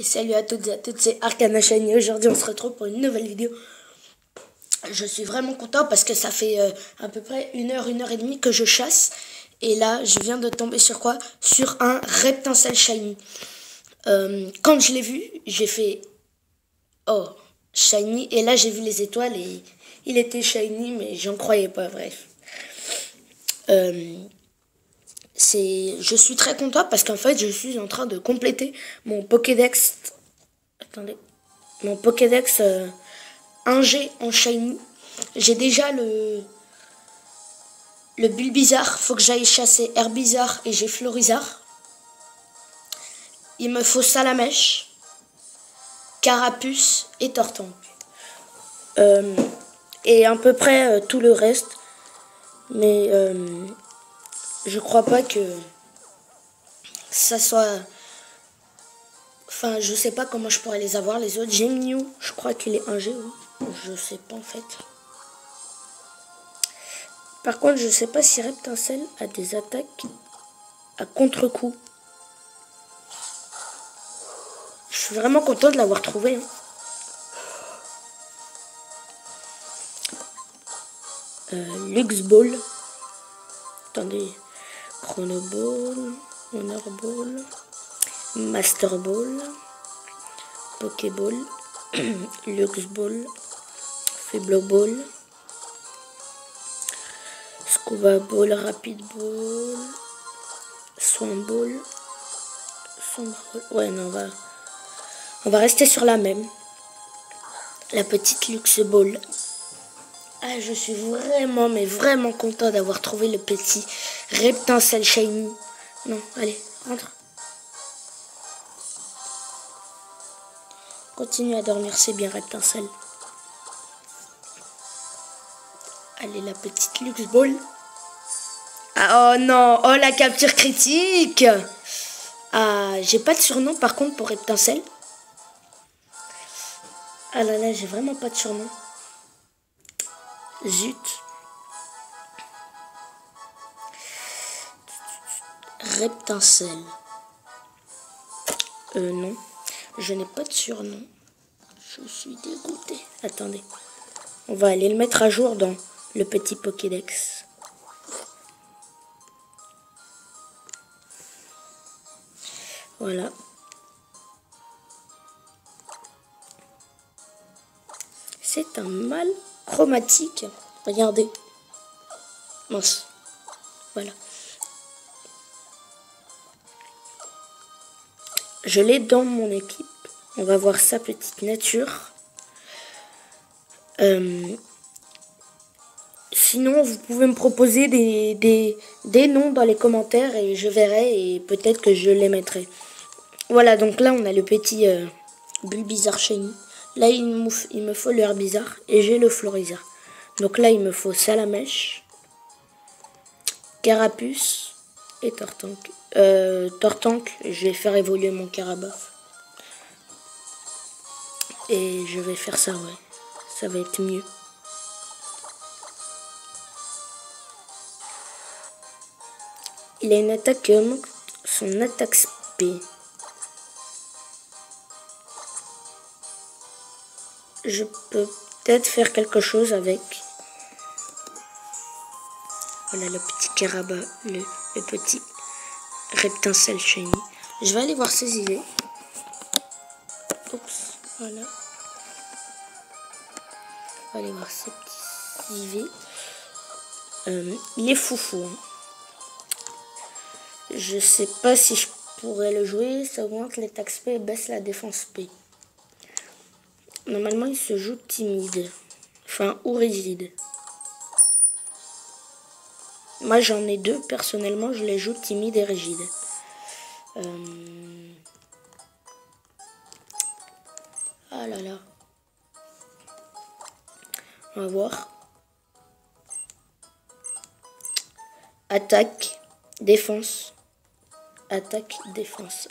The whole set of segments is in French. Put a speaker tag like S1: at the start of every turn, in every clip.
S1: Et salut à toutes et à tous, c'est Arcana Shiny. Aujourd'hui on se retrouve pour une nouvelle vidéo. Je suis vraiment content parce que ça fait à peu près une heure et demie que je chasse. Et là je viens de tomber sur quoi? Sur un Reptincelle Shiny. Quand je l'ai vu, j'ai fait oh, Shiny. Et là j'ai vu les étoiles et il était Shiny mais j'en croyais pas, bref. Je suis très content parce qu'en fait je suis en train de compléter mon Pokédex. Attendez. Mon Pokédex 1G en Shiny. J'ai déjà le Bulbizarre. Faut que j'aille chasser Herbizarre et j'ai Florizarre. Il me faut Salamèche, Carapuce et Tortank. Et à peu près tout le reste. Mais je crois pas que ça soit... Enfin, je sais pas comment je pourrais les avoir, les autres. J'ai Mew, je crois qu'il est 1G, oui. Je sais pas en fait. Par contre, je sais pas si Reptincelle a des attaques à contre-coup. Je suis vraiment content de l'avoir trouvé. Lux Ball. Attendez. Chrono Ball. Honor Ball. Master Ball. Pokéball. Lux Ball. Faible Ball. Scuba Ball. Rapid Ball. Swamp Ball. Ouais, non, on va rester sur la même. La petite Lux Ball. Ah, je suis vraiment, mais vraiment content d'avoir trouvé le petit Reptincelle Shiny. Non, allez, rentre. Continue à dormir, c'est bien Reptincelle. Allez, la petite Lux Ball. Ah, oh non, oh la capture critique. Ah, j'ai pas de surnom par contre pour Reptincelle. Ah là là, j'ai vraiment pas de surnom. Zut. Reptincelle. Non. Je n'ai pas de surnom. Je suis dégoûté. Attendez. On va aller le mettre à jour dans le petit Pokédex. Voilà. C'est un mâle chromatique. Regardez. Mince. Voilà. Je l'ai dans mon équipe. On va voir sa petite nature. Sinon, vous pouvez me proposer des noms dans les commentaires et je verrai et peut-être que je les mettrai. Voilà, donc là, on a le petit Bulbizarre Shiny. Là, il me faut le Herbizarre et j'ai le Florizarre. Donc là, il me faut Salamèche, Carapuce et Tortank. Tortank, je vais faire évoluer mon Carabof. Et je vais faire ça, ouais. Ça va être mieux. Il a une attaque, son attaque SP. Je peux peut-être faire quelque chose avec. Voilà le petit Caraba, le petit Reptincelle Shiny. Je vais aller voir ses idées. Oups, voilà. On va aller voir ses petits IV. Il est foufou. Hein. Je sais pas si je pourrais le jouer. Ça augmente l'attaque SP et baisse la défense P. Normalement, il se joue timide. Enfin, ou rigide. Moi, j'en ai deux. Personnellement, je les joue timide et rigide. Ah là là. On va voir. Attaque, défense. Attaque, défense.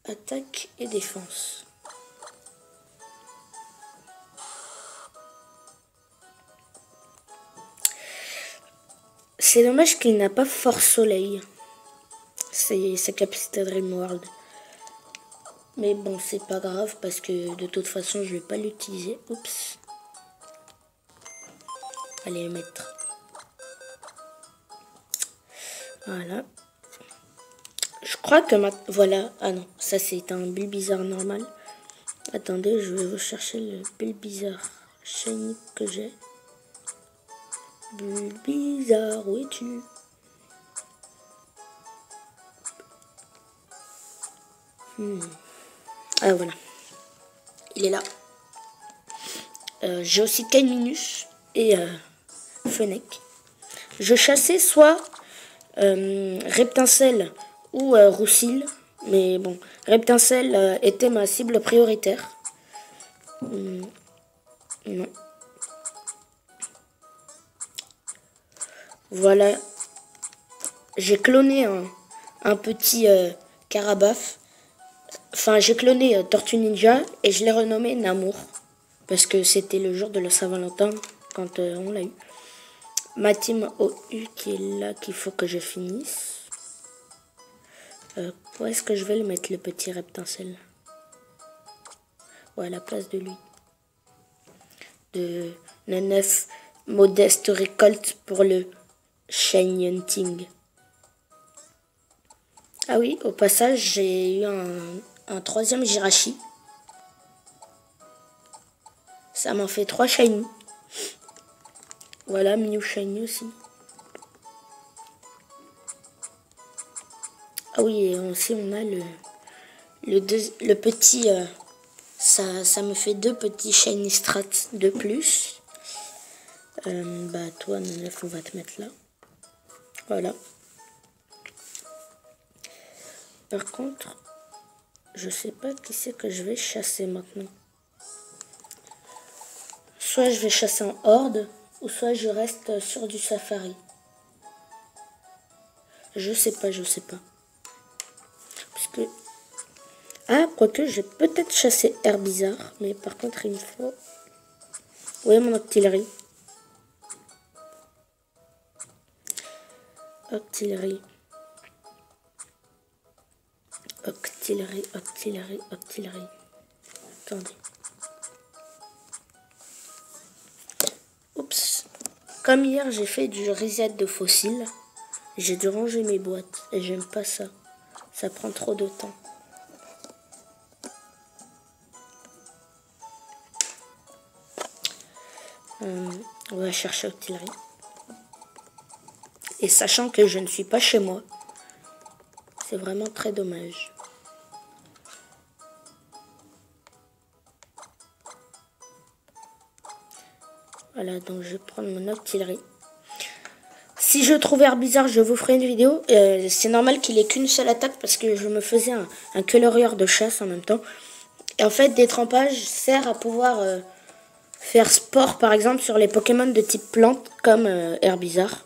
S1: Attaque et défense. C'est dommage qu'il n'a pas Force Soleil. C'est sa capacité Dream World. Mais bon, c'est pas grave parce que de toute façon, je vais pas l'utiliser. Oups. Allez, mettre. Voilà. Je crois que voilà. Ah non, ça c'est un Bulbizarre normal. Attendez, je vais vous chercher le Bulbizarre shiny que j'ai. Bulbizarre, où es-tu? Ah voilà. Il est là. J'ai aussi Kaiminus et Fennec. Je chassais soit Reptincelle ou Roussil. Mais bon, Reptincelle était ma cible prioritaire. Non. Voilà. J'ai cloné un petit Carabaf. Enfin, j'ai cloné Tortue Ninja et je l'ai renommé Namour. Parce que c'était le jour de la Saint-Valentin quand on l'a eu. Ma team OU qui est là, qu'il faut que je finisse. Où est-ce que je vais le mettre, le petit Reptincelle? Ouais, à la place de lui. De 9 modeste récolte pour le Shiny Hunting. Ah oui, au passage, j'ai eu un troisième Jirachi. Ça m'en fait 3 Shiny. Voilà, Mew Shiny aussi. Ah oui, et aussi on a le petit... ça me fait 2 petits Shiny Strats de plus. Bah toi, Nanef, on va te mettre là. Voilà. Par contre, je sais pas qui c'est que je vais chasser maintenant. Soit je vais chasser en horde, ou soit je reste sur du safari. Je sais pas. Parce que... Ah, quoique, je vais peut-être chasser Herbizarre, mais par contre, il me faut... Oui, mon Octillerie. Octillerie. Attendez. Oups. Comme hier, j'ai fait du reset de fossiles. J'ai dû ranger mes boîtes. Et j'aime pas ça. Ça prend trop de temps. On va chercher Octillerie. Et sachant que je ne suis pas chez moi. C'est vraiment très dommage. Voilà, donc je vais prendre mon Octillerie. Si je trouve Herbizarre, je vous ferai une vidéo. C'est normal qu'il ait qu'une seule attaque parce que je me faisais un colorieur de chasse en même temps. Et en fait, détrempage sert à pouvoir faire sport, par exemple, sur les Pokémon de type plante, comme Herbizarre.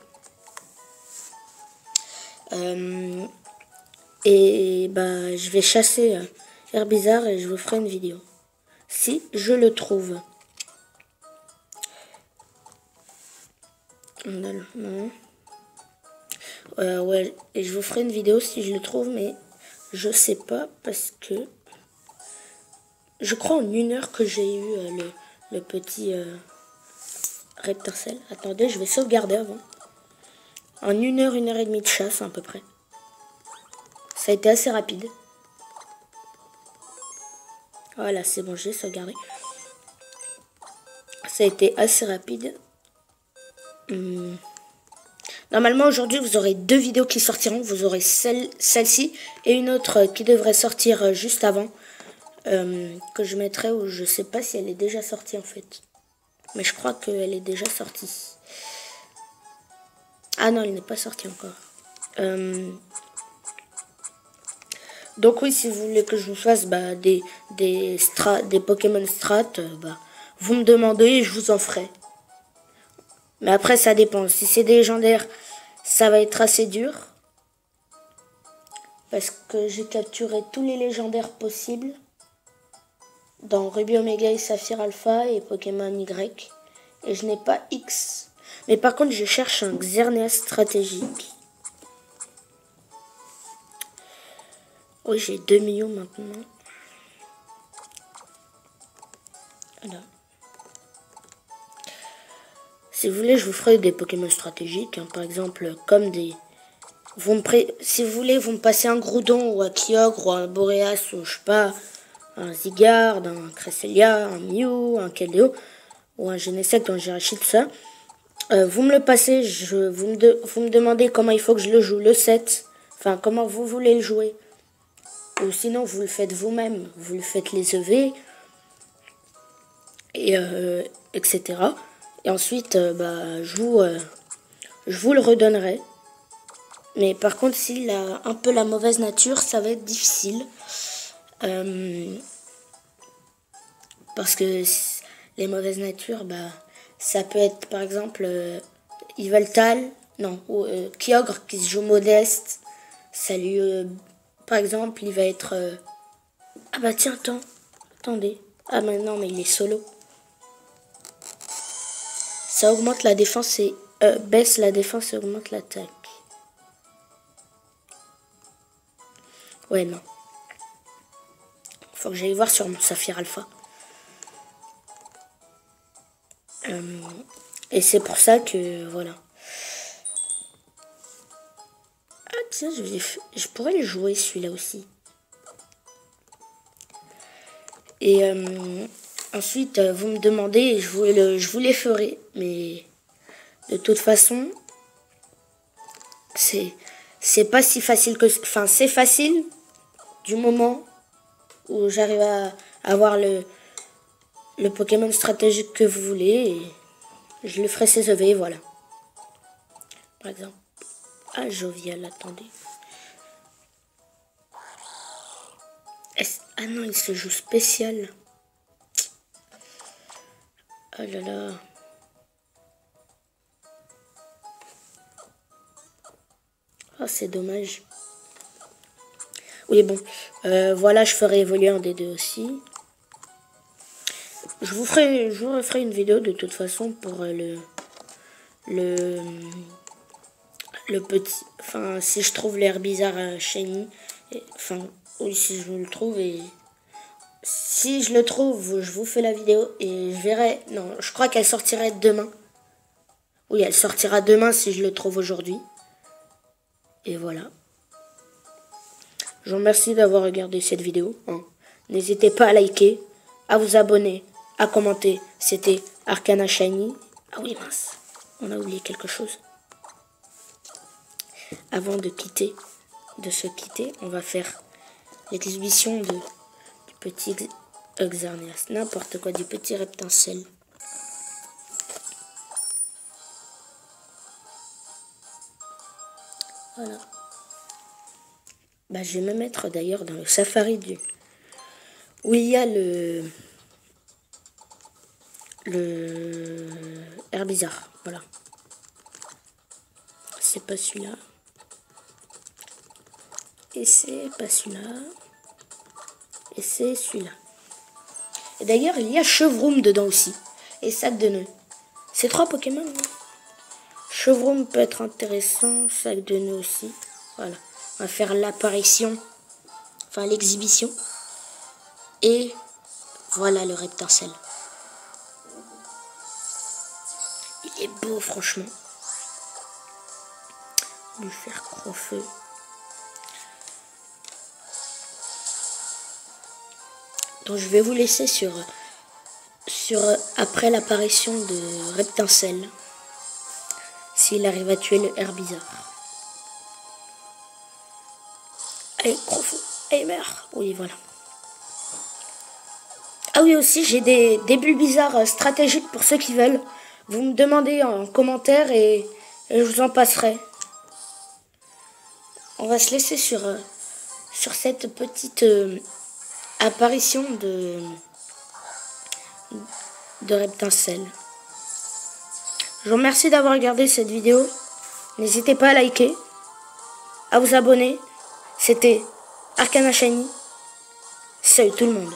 S1: Et bah, je vais chasser Herbizarre et je vous ferai une vidéo. Si je le trouve. Non. Ouais, et je vous ferai une vidéo si je le trouve, mais je sais pas parce que je crois en 1 heure que j'ai eu le petit Reptincelle. Attendez, je vais sauvegarder avant. En 1 heure, 1 heure et demie de chasse à peu près. Ça a été assez rapide. Voilà, c'est bon, j'ai sauvegardé. Ça a été assez rapide. Normalement, aujourd'hui, vous aurez 2 vidéos qui sortiront. Vous aurez celle-ci et une autre qui devrait sortir juste avant. Que je mettrai, ou je sais pas si elle est déjà sortie en fait. Mais je crois qu'elle est déjà sortie. Ah non, elle n'est pas sortie encore. Donc oui, si vous voulez que je vous fasse des Pokémon Strat, vous me demandez et je vous en ferai. Mais après, ça dépend. Si c'est des légendaires, ça va être assez dur. Parce que j'ai capturé tous les légendaires possibles. Dans Ruby Omega et Saphir Alpha et Pokémon Y. Et je n'ai pas X. Mais par contre, je cherche un Xerneas stratégique. Oui, j'ai 2 millions maintenant. Voilà. Si vous voulez, je vous ferai des Pokémon stratégiques, hein, par exemple, comme des... Si vous voulez, vous me passez un Groudon, ou un Kyogre, ou un Boreas, ou je sais pas, un Zygarde, un Cresselia, un Mew, un Keldeo, ou un Genesect, ou un Jirachi, tout ça. Vous me le passez, vous me demandez comment il faut que je le joue, le set, enfin, comment vous voulez le jouer. Ou sinon, vous le faites vous-même, vous le faites les EV, et etc. Et ensuite, je vous le redonnerai. Mais par contre, s'il a un peu la mauvaise nature, ça va être difficile. Parce que les mauvaises natures, ça peut être par exemple Yveltal, non, ou Kyogre qui se joue modeste. Ça lui, par exemple, il va être... ah bah tiens, attendez. Ah bah non, mais il est solo. Ça augmente la défense et baisse la défense et augmente l'attaque. Ouais, non. Faut que j'aille voir sur mon Saphir Alpha. Et c'est pour ça que, voilà. Ah tiens, je pourrais le jouer celui-là aussi. Et ensuite, vous me demandez et je vous les ferai. Mais de toute façon, c'est pas si facile que... Enfin, c'est facile du moment où j'arrive à avoir le Pokémon stratégique que vous voulez. Et je le ferai CEV, voilà. Par exemple. Ah, Jovial, attendez. Ah non, il se joue spécial. Oh là là. Oh, c'est dommage. Oui, bon. Voilà, je ferai évoluer un des deux aussi. Je vous referai une vidéo de toute façon pour le petit... Enfin, si je trouve l'air bizarre shiny. Enfin, oui, si je le trouve et... Si je le trouve, je vous fais la vidéo et je verrai... Non, je crois qu'elle sortirait demain. Oui, elle sortira demain si je le trouve aujourd'hui. Et voilà. Je vous remercie d'avoir regardé cette vidéo. Hein. N'hésitez pas à liker, à vous abonner, à commenter. C'était Arcana Shiny. Ah oui, mince. On a oublié quelque chose. Avant de se quitter, on va faire l'exhibition du petit Xerneas. N'importe quoi, du petit Reptincelle. Voilà. Je vais me mettre d'ailleurs dans le safari où il y a le Herbizarre. Voilà. C'est pas celui-là. Et c'est pas celui-là. Et c'est celui-là. Et d'ailleurs, il y a Chevroom dedans aussi. Et Sac de nœuds. C'est 3 Pokémon. Hein. Chevroom peut être intéressant. Sac de nœuds aussi. Voilà. On va faire l'apparition. Enfin, l'exhibition. Et voilà le Reptincelle. Il est beau, franchement. Lui faire Crofeu. Donc je vais vous laisser sur après l'apparition de Reptincelle. S'il arrive à tuer le Herbizarre. Allez, Crofeu. Allez, meurt. Oui, voilà. Ah oui, aussi, j'ai des Bulbizarres stratégiques pour ceux qui veulent. Vous me demandez en commentaire et je vous en passerai. On va se laisser sur cette petite apparition de Reptincelle. Je vous remercie d'avoir regardé cette vidéo. N'hésitez pas à liker, à vous abonner. C'était Arcana Shiny. Salut tout le monde.